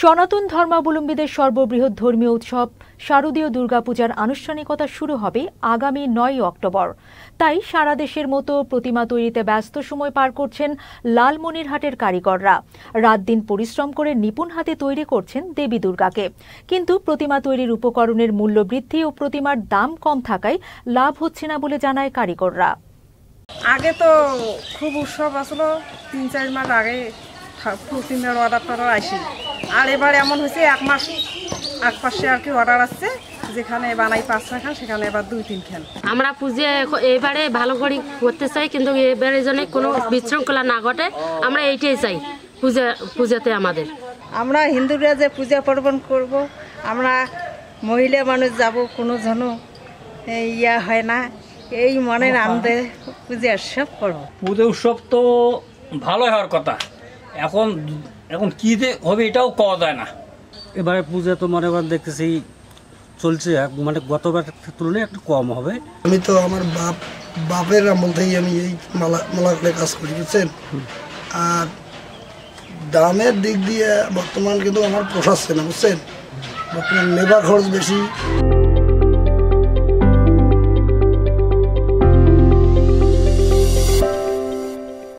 সনাতন ধর্মাবলম্বীদের সর্ববৃহৎ ধর্মীয় উৎসব শারদীয় দুর্গাপূজার আনুষ্ঠানিকতা শুরু হবে আগামী ৯ অক্টোবর। তাই সারা দেশের মতো প্রতিমা তৈরিতে ব্যস্ত সময় পার করছেন লালমনিরহাটের কারিগররা। রাত দিন পরিশ্রম করে নিপুণ হাতে তৈরি করছেন দেবী দুর্গাকে। কিন্তু প্রতিমা তৈরির উপকরণের মূল্য বৃদ্ধি ও প্রতিমার দাম কম থাকায় লাভ হচ্ছে না বলে জানায় কারিগররা। আগে তো খুব উৎসব আসলো, ৩-৪ মাস আগে প্রতিমার অর্ডার আসি, আর এবার এমন হয়েছে 1 মাস আগ-পাশে আর কি অর্ডার আসছে, যেখানে বানাই 5-6 খান সেখানে এবার 2-3 খান। আমরা পুজো এবারে ভালো করে করতে চাই, কিন্তু এবারে যেন কোনো বিশৃঙ্খলা না ঘটে, আমরা এইটাই চাই পূজাতে। আমরা হিন্দুরা যে পূজা পার্বণ করব, আমরা মহিলা মানুষ যাব, কোনো যেন ইয়া হয় না, এই মনের আনন্দে পূজা সব করব। পুজো উৎসব তো ভালো হওয়ার কথা, এখন কী যে হবে এটাও কওয়া যায় না। এবারে পূজা তো মনে করেন দেখতেছি চলছে, মানে গতবার তুলনায় একটু কম হবে। আমি তো আমার বাপের আমল থেকে আমি এই মালাগুলো কাজ করি, বুঝছেন। আর দামের দিক দিয়ে বর্তমান কিন্তু আমার পোষাচ্ছে না, বুঝছেন। বর্তমান লেবার খরচ বেশি।